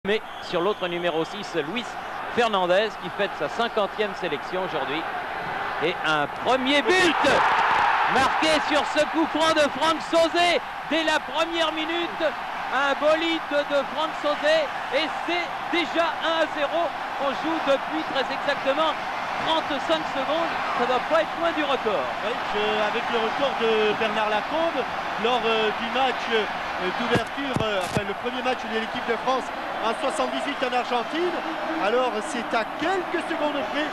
Mais sur l'autre numéro 6, Luis Fernandez, qui fête sa 50e sélection aujourd'hui. Et un premier but marqué sur ce coup franc de Franck Sauzet dès la première minute. Un bolide de Franck Sauzet et c'est déjà 1-0. On joue depuis très exactement 35 secondes. Ça ne doit pas être loin du record. Oui, avec le record de Bernard Lacombe lors du match d'ouverture, enfin le premier match de l'équipe de France en 78 en Argentine. Alors c'est à quelques secondes près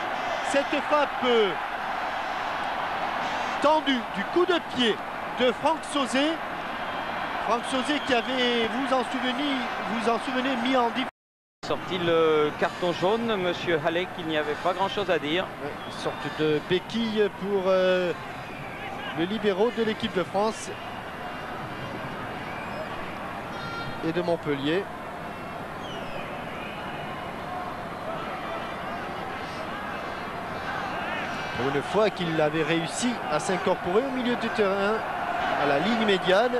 cette frappe tendue du coup de pied de Franck Sauzet. Franck Sauzet qui avait, vous en souvenez, mis en difficulté. Sorti le carton jaune, monsieur Halley, qu'il n'y avait pas grand chose à dire. Une sorte de béquille pour le libéraux de l'équipe de France et de Montpellier. Pour une fois qu'il avait réussi à s'incorporer au milieu du terrain, à la ligne médiane,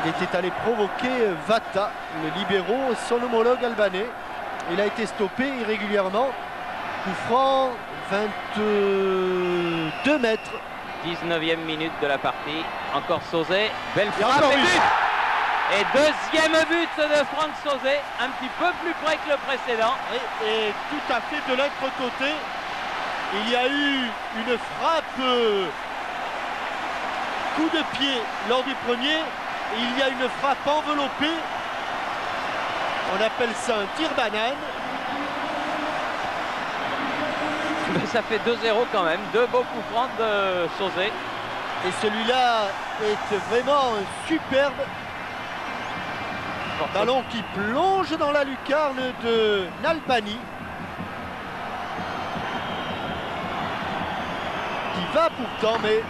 il était allé provoquer Vata, le libéraux, son homologue albanais. Il a été stoppé irrégulièrement. Coup franc, 22 mètres. 19e minute de la partie. Encore Sauzet. Belle frappe et but. Et deuxième but de Franck Sauzet, un petit peu plus près que le précédent. Et tout à fait de l'autre côté, il y a eu une frappe coup de pied lors du premier. Et il y a une frappe enveloppée. On appelle ça un tir banane. Mais ça fait 2-0 quand même. Deux beaux coups francs de Sauzet. Et celui-là est vraiment superbe. Ballon qui plonge dans la lucarne de Nalbani. Qui va pourtant, mais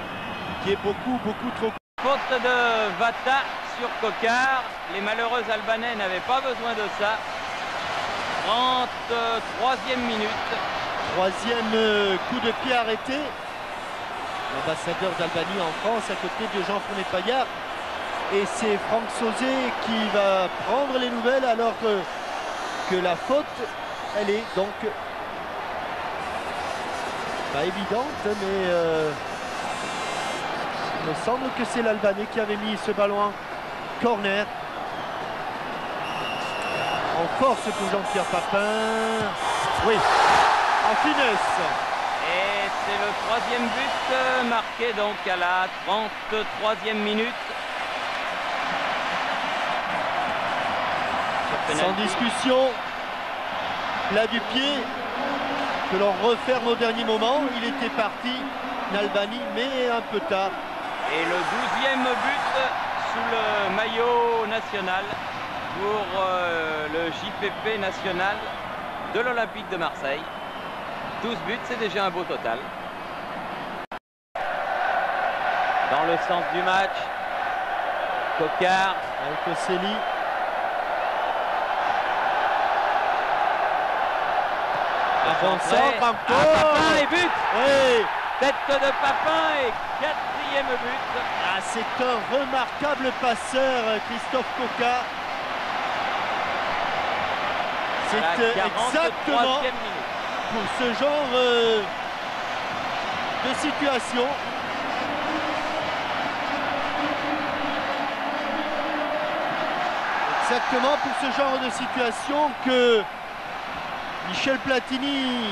qui est beaucoup trop. Faute de Vata sur Cocard. Les malheureux Albanais n'avaient pas besoin de ça. 33e minute. Troisième coup de pied arrêté. L'ambassadeur d'Albanie en France à côté de Jean-Fournet Paillard. Et c'est Franck Sauzet qui va prendre les nouvelles alors que la faute, elle est donc pas évidente, mais il me semble que c'est l'Albanais qui avait mis ce ballon en corner. En force pour Jean-Pierre Papin. Oui, en finesse. Et c'est le troisième but marqué donc à la 33e minute. Sans discussion, plat du pied que l'on referme au dernier moment. Il était parti l'Albanie, mais un peu tard. Et le 12e but sous le maillot national pour le JPP national de l'Olympique de Marseille. 12 buts, c'est déjà un beau total. Dans le sens du match, Cocard. Alcocelli. Papin et but. Oui. Tête de Papin et 4e but. Ah, c'est un remarquable passeur, Christophe Cocard. C'est exactement pour ce genre de situation. Exactement pour ce genre de situation que Michel Platini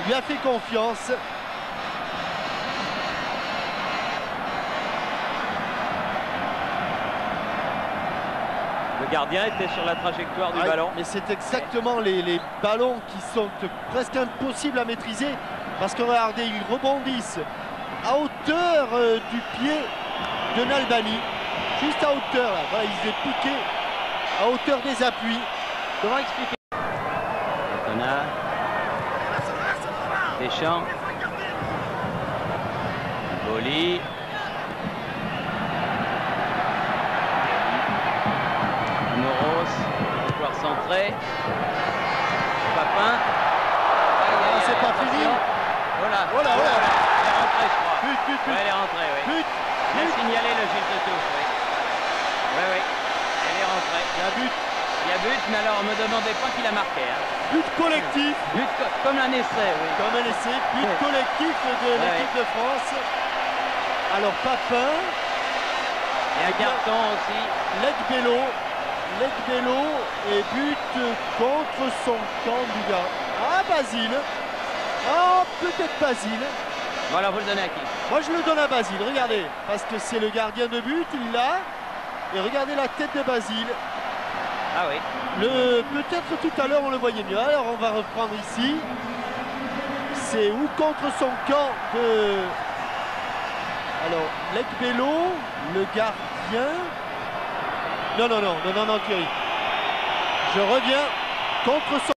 lui a fait confiance. Le gardien était sur la trajectoire du ballon. Mais c'est exactement les ballons qui sont presque impossibles à maîtriser. Parce que regardez, ils rebondissent à hauteur du pied de Nalbani. Juste à hauteur là. Voilà, ils étaient piqués à hauteur des appuis. Comment expliquer? Deschamps, Boli, Moros, pouvoir centrer, Papin. C'est pas fini. Voilà. Voilà. Elle est rentrée, je crois. But. Ouais, elle est rentrée, oui. But. Il a signalé le geste de touche, oui. Oui. Elle est rentrée. Il y a but. Il y y a but, mais alors ne me demandez pas qui l'a marqué. Hein. But collectif. But comme un essai, oui. Comme un essai, but collectif de l'équipe de France. Alors Papin. Et un carton aussi. Legbello et but contre son camp du gars. Ah, Basile. Ah, peut-être Basile. Voilà, vous le donnez à qui? Moi, je le donne à Basile, regardez. Parce que c'est le gardien de but, il l'a. Et regardez la tête de Basile. Ah oui. Peut-être tout à l'heure, on le voyait mieux. Alors, on va reprendre ici. C'est ou contre son camp de... Alors, Legbello, le gardien... Non, Thierry. Je reviens contre son...